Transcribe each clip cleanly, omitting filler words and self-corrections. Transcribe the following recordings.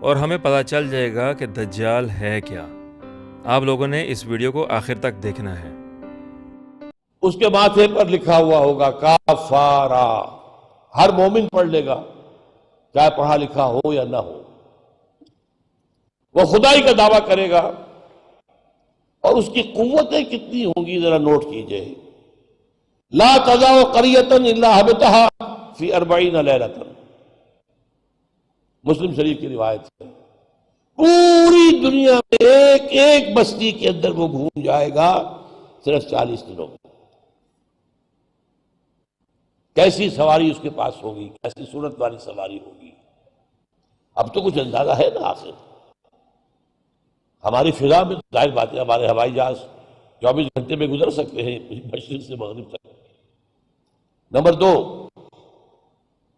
اور ہمیں پتہ چل جائے گا کہ دجال ہے کیا۔ آپ لوگوں نے اس ویڈیو کو آخر تک دیکھنا ہے۔ اس کے ماتھے پر لکھا ہوا ہوگا کافارا، ہر مومن پڑھ لے گا چاہے پڑھا لکھا ہو یا نہ ہو۔ وہ خدائی کا دعویٰ کرے گا، اور اس کی قوتیں کتنی ہوں گی ذرا نوٹ کیجئے۔ لا تزع قریۃ الا حبطھا فی 40 لیلۃ، مسلم شریف کی روایت ہے۔ پوری دنیا میں ایک ایک بستی کے اندر وہ گھوم جائے گا صرف 40 دنوں میں۔ کیسی سواری اس کے پاس ہوگی، کیسی صورت والی سواری ہوگی، اب تو کچھ اندازہ ہے نا۔ آخر ہماری فضا میں ظاہر بات ہے ہمارے ہوائی جہاز 24 گھنٹے میں گزر سکتے ہیں مشرق سے مغرب تک۔ نمبر 2،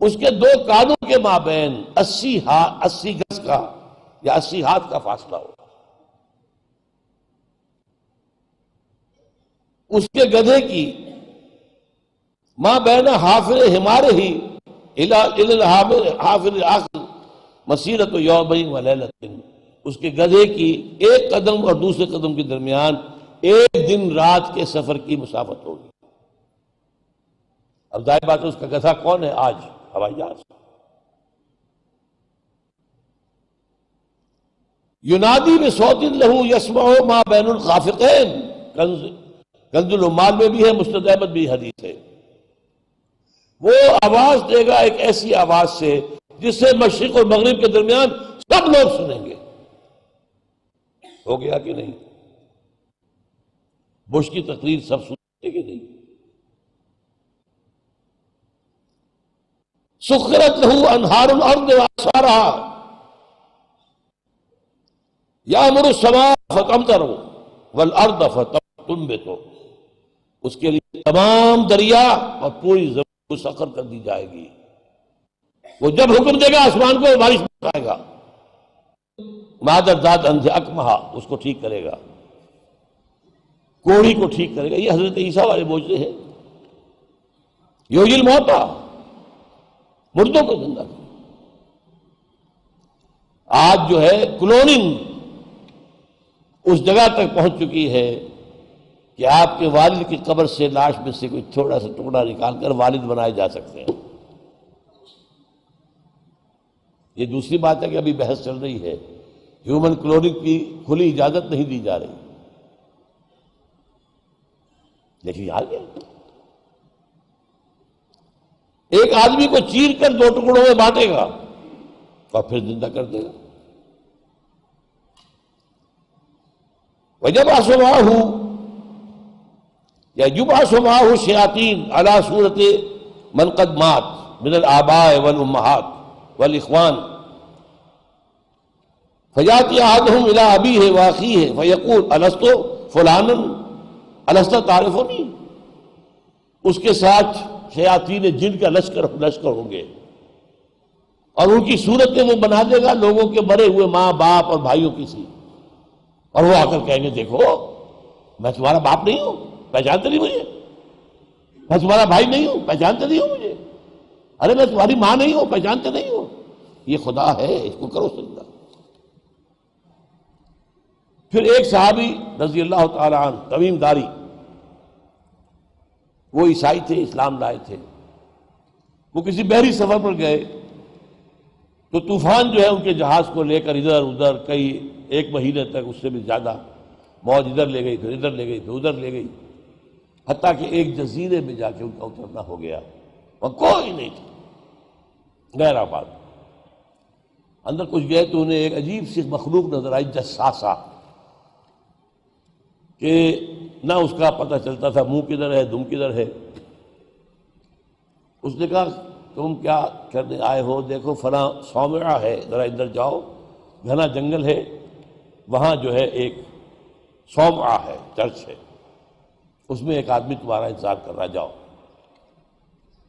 اس کے 2 کانوں کے مابین 80 گز کا یا 80 ہاتھ کا فاصلہ ہو۔ اس کے گدھے کی ماں بین حافر ہمارے ہی حافر آخر مسیرت یومین و لیلۃ، اس کے گدھے کی ایک قدم اور دوسرے قدم کے درمیان ایک دن رات کے سفر کی مسافت ہوگی۔ اب ظاہر بات ہے اس کا گدھا کون ہے آج؟ ہوائی جہاز۔ ینادی بصوت لہ یسمع ما بین الخافقین، کنز العمال میں بھی ہے، مسند احمد بھی حدیث ہے۔ وہ آواز دے گا ایک ایسی آواز سے جس سے مشرق اور مغرب کے درمیان سب لوگ سنیں گے۔ ہو گیا کہ نہیں؟ بش کی تقریر سب سنتے کہ نہیں؟ سخرت لہ انہار الارض واسفارھا یامر السماء فتمطر والارض فتنبت، اس کے لیے تمام دریا اور پوری زمین کو سخر کر دی جائے گی۔ وہ جب حکم دے گا آسمان کو بارش برسائے گا۔ مادر ذات انج اکمہا، اس کو ٹھیک کرے گا، کوڑی کو ٹھیک کرے گا۔ یہ حضرت عیسیٰ والے معجزے ہیں۔ یحیی الموتیٰ، مردوں کو زندہ کرے۔ آج جو ہے کلوننگ اس جگہ تک پہنچ چکی ہے کہ آپ کے والد کی قبر سے لاش میں سے کوئی تھوڑا سا ٹکڑا نکال کر والد بنائے جا سکتے ہیں۔ یہ دوسری بات ہے کہ ابھی بحث چل رہی ہے، ہیومن کلوننگ کی کھلی اجازت نہیں دی جا رہی، لیکن آ گیا۔ ایک آدمی کو چیر کر 2 ٹکڑوں میں بانٹے گا اور پھر زندہ کر دے گا۔ وَجَبْعَثُ مَعَهُ یا يُبْعَثُ مَعَهُ الشَّيَاطِينُ عَلَى صُورَةِ مَنْ قَدْ مَاتَ مِنَ الْآبَاءِ وَالْأُمَّهَاتِ وَالْإِخْوَانِ فَيَأْتِي أَحَدُهُمْ إِلَىٰ أَبِيهِ وَأَخِيهِ فَيَقُولُ أَلَسْتُ فُلَانًا أَلَسْتَ تَعْرِفُنِي، اس کے ساتھ شیاطین جن کا لشکر ہوں گے، اور ان کی صورتیں وہ بنا دے گا لوگوں کے مرے ہوئے ماں باپ اور بھائیوں کی سی، اور وہ آ کر کہیں گے دیکھو میں تمہارا باپ نہیں ہوں، پہچانتے نہیں مجھے، میں تمہارا بھائی نہیں ہوں، پہچانتے نہیں ہو مجھے، ارے میں تمہاری ماں نہیں ہوں، پہچانتے نہیں ہو، یہ خدا ہے، اس کو کرو سجدہ۔ پھر ایک صحابی رضی اللہ تعالی عنہ تمیم داری، وہ عیسائی تھے، اسلام لائے تھے، وہ کسی بحری سفر پر گئے تو طوفان جو ہے ان کے جہاز کو لے کر ادھر ادھر کئی 1 مہینے تک، اس سے بھی زیادہ، موج ادھر لے گئی پھر ادھر لے گئی پھر ادھر لے گئی، حتیٰ کہ ایک جزیرے میں جا کے ان کا اترنا ہو گیا، وہاں کوئی نہیں تھا، غیر آباد۔ اندر کچھ گئے تو انہیں ایک عجیب سی مخلوق نظر آئی، جساسہ، کہ نہ اس کا پتہ چلتا تھا منہ کدھر ہے دم کدھر ہے۔ اس نے کہا تم کیا کرنے آئے ہو؟ دیکھو فلاں صومعہ ہے، ذرا ادھر جاؤ، گھنا جنگل ہے، وہاں جو ہے ایک صومعہ ہے، چرچ ہے، اس میں ایک آدمی تمہارا انتظار کر رہا، جاؤ۔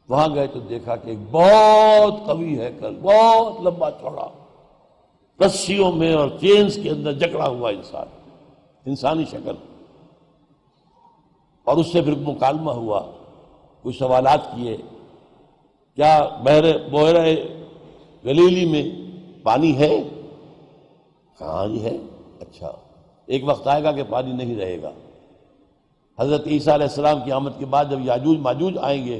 وہاں گئے تو دیکھا کہ ایک بہت قوی ہے، بہت لمبا چوڑا، رسیوں میں اور چینز کے اندر جکڑا ہوا انسان، انسانی شکل، اور اس سے پھر مکالمہ ہوا، کچھ سوالات کیے، کیا بحیرہ گلیلی میں پانی ہے؟ کہاں جی ہے؟ اچھا ایک وقت آئے گا کہ پانی نہیں رہے گا. حضرت عیسیٰ علیہ السلام کی آمد کے بعد جب یاجوج ماجوج آئیں گے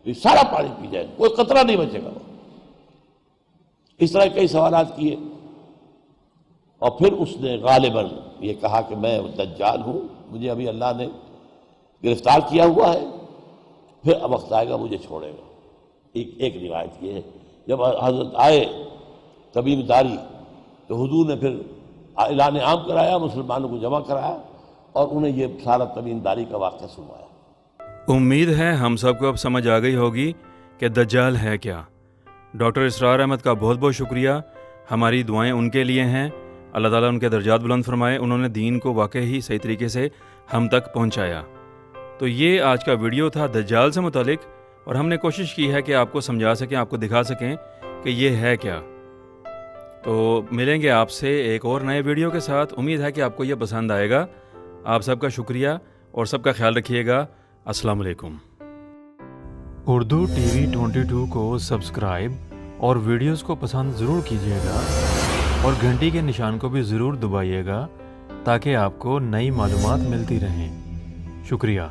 تو یہ سارا پانی پی جائے گا, کوئی قطرہ نہیں بچے گا. اس طرح کئی سوالات کیے, اور پھر اس نے غالباً یہ کہا کہ میں دجال ہوں, مجھے ابھی اللہ نے گرفتار کیا ہوا ہے, پھر اب وقت آئے گا مجھے چھوڑے گا. ایک روایت یہ ہے. جب حضرت آئے تمیم داری تو حضور نے پھر اعلان عام کرایا, مسلمانوں کو جمع کرایا اور انہیں یہ سارا تمیم داری کا واقعہ سنوایا. امید ہے ہم سب کو اب سمجھ آ گئی ہوگی کہ دجال ہے کیا. ڈاکٹر اسرار احمد کا بہت بہت شکریہ. ہماری دعائیں ان کے لیے ہیں, اللہ تعالیٰ ان کے درجات بلند فرمائے. انہوں نے دین کو واقعی صحیح طریقے سے ہم تک پہنچایا. تو یہ آج کا ویڈیو تھا دجال سے متعلق, اور ہم نے کوشش کی ہے کہ آپ کو سمجھا سکیں, آپ کو دکھا سکیں کہ یہ ہے کیا. تو ملیں گے آپ سے ایک اور نئے ویڈیو کے ساتھ. امید ہے کہ آپ کو یہ پسند آئے گا. آپ سب کا شکریہ اور سب کا خیال رکھیے گا. السلام علیکم. اردو ٹی وی 22 کو سبسکرائب اور ویڈیوز کو پسند ضرور کیجیے گا, اور گھنٹی کے نشان کو بھی ضرور دبائیے گا تاکہ آپ کو نئی معلومات ملتی رہیں. شکریہ.